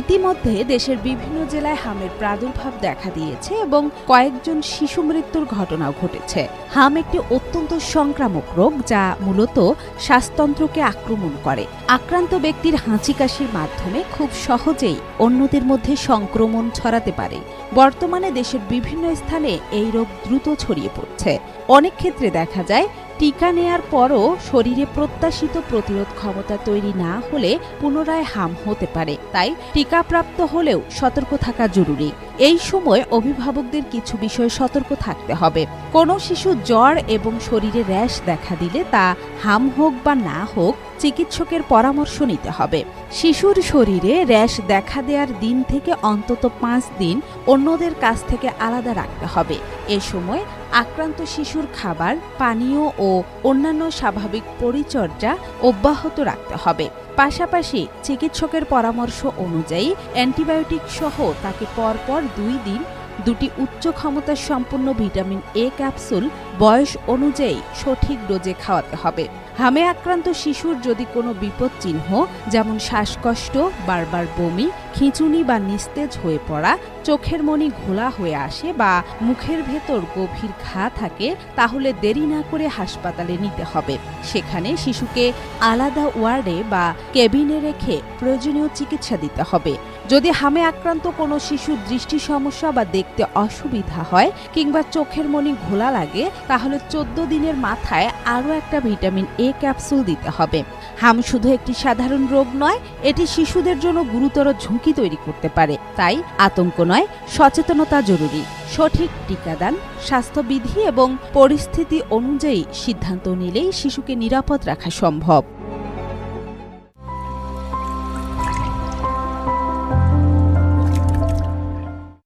ইতিমধ্যে দেশের বিভিন্ন জেলায় হামের প্রাদুর্ভাব দেখা দিয়েছে এবং কয়েকজন শিশু মৃত্যুর ঘটনাও ঘটেছে। হাম একটি অত্যন্ত সংক্রামক রোগ যা মূলত শ্বাসতন্ত্রকে আক্রমণ করে। আক্রান্ত ব্যক্তির হাঁচি কাশির মাধ্যমে খুব সহজেই অন্যদের মধ্যে সংক্রমণ ছড়াতে পারে। বর্তমানে দেশের বিভিন্ন স্থানে এই রোগ দ্রুত ছড়িয়ে পড়ছে। অনেক ক্ষেত্রে দেখা যায় টিকা নেয়ার পরও শরীরে প্রত্যাশিত প্রতিরোধ ক্ষমতা তৈরি না হলে পুনরায় হাম হতে পারে। তাই টিকাপ্রাপ্ত হলেও সতর্ক থাকা জরুরি। এই সময় অভিভাবকদের কিছু বিষয়ে সতর্ক থাকতে হবে। কোনো শিশু জ্বর এবং শরীরে র্যাশ দেখা দিলে তা হাম হোক বা না হোক চিকিৎসকের পরামর্শ নিতে হবে। শিশুর শরীরে র্যাশ দেখা দেওয়ার দিন থেকে অন্তত 5 দিন অন্যদের কাছ থেকে আলাদা রাখতে হবে। এ সময় আক্রান্ত শিশুর খাবার, পানীয় ও অন্যান্য স্বাভাবিক পরিচর্যা অব্যাহত রাখতে হবে। পাশাপাশি চিকিৎসকের পরামর্শ অনুযায়ী অ্যান্টিবায়োটিক সহ তাকে পরপর 2 দিন 2টি উচ্চ ক্ষমতা সম্পন্ন ভিটামিন এ ক্যাপসুল বয়স অনুযায়ী সঠিক ডোজে খাওয়াতে হবে। হামে আক্রান্ত শিশুর যদি কোনো বিপদচিহ্ন যেমন শ্বাসকষ্ট, বারবার বমি, খিঁচুনি বা নিস্তেজ হয়ে পড়া, চোখের মনি ঘোলা হয়ে আসে বা মুখের ভেতর গভীর ঘা থাকে তাহলে দেরি না করে হাসপাতালে নিতে হবে। সেখানে শিশুকে আলাদা ওয়ার্ডে বা কেবিনে রেখে প্রয়োজনীয় চিকিৎসা দিতে হবে। যদি হামে আক্রান্ত কোনো শিশুর দৃষ্টি সমস্যা বা দেখতে অসুবিধা হয় কিংবা চোখের মনি ঘোলা লাগে তাহলে 14 দিনের মাথায় আরও একটা ভিটামিন এ ক্যাপসুল দিতে হবে। হাম শুধু একটি সাধারণ রোগ নয়, এটি শিশুদের জন্য গুরুতর ঝুঁকি তৈরি করতে পারে। তাই আতঙ্ক নয়, সচেতনতা জরুরি। সঠিক টিকাদান, স্বাস্থ্যবিধি এবং পরিস্থিতি অনুযায়ী সিদ্ধান্ত নিলেই শিশুকে নিরাপদ রাখা সম্ভব।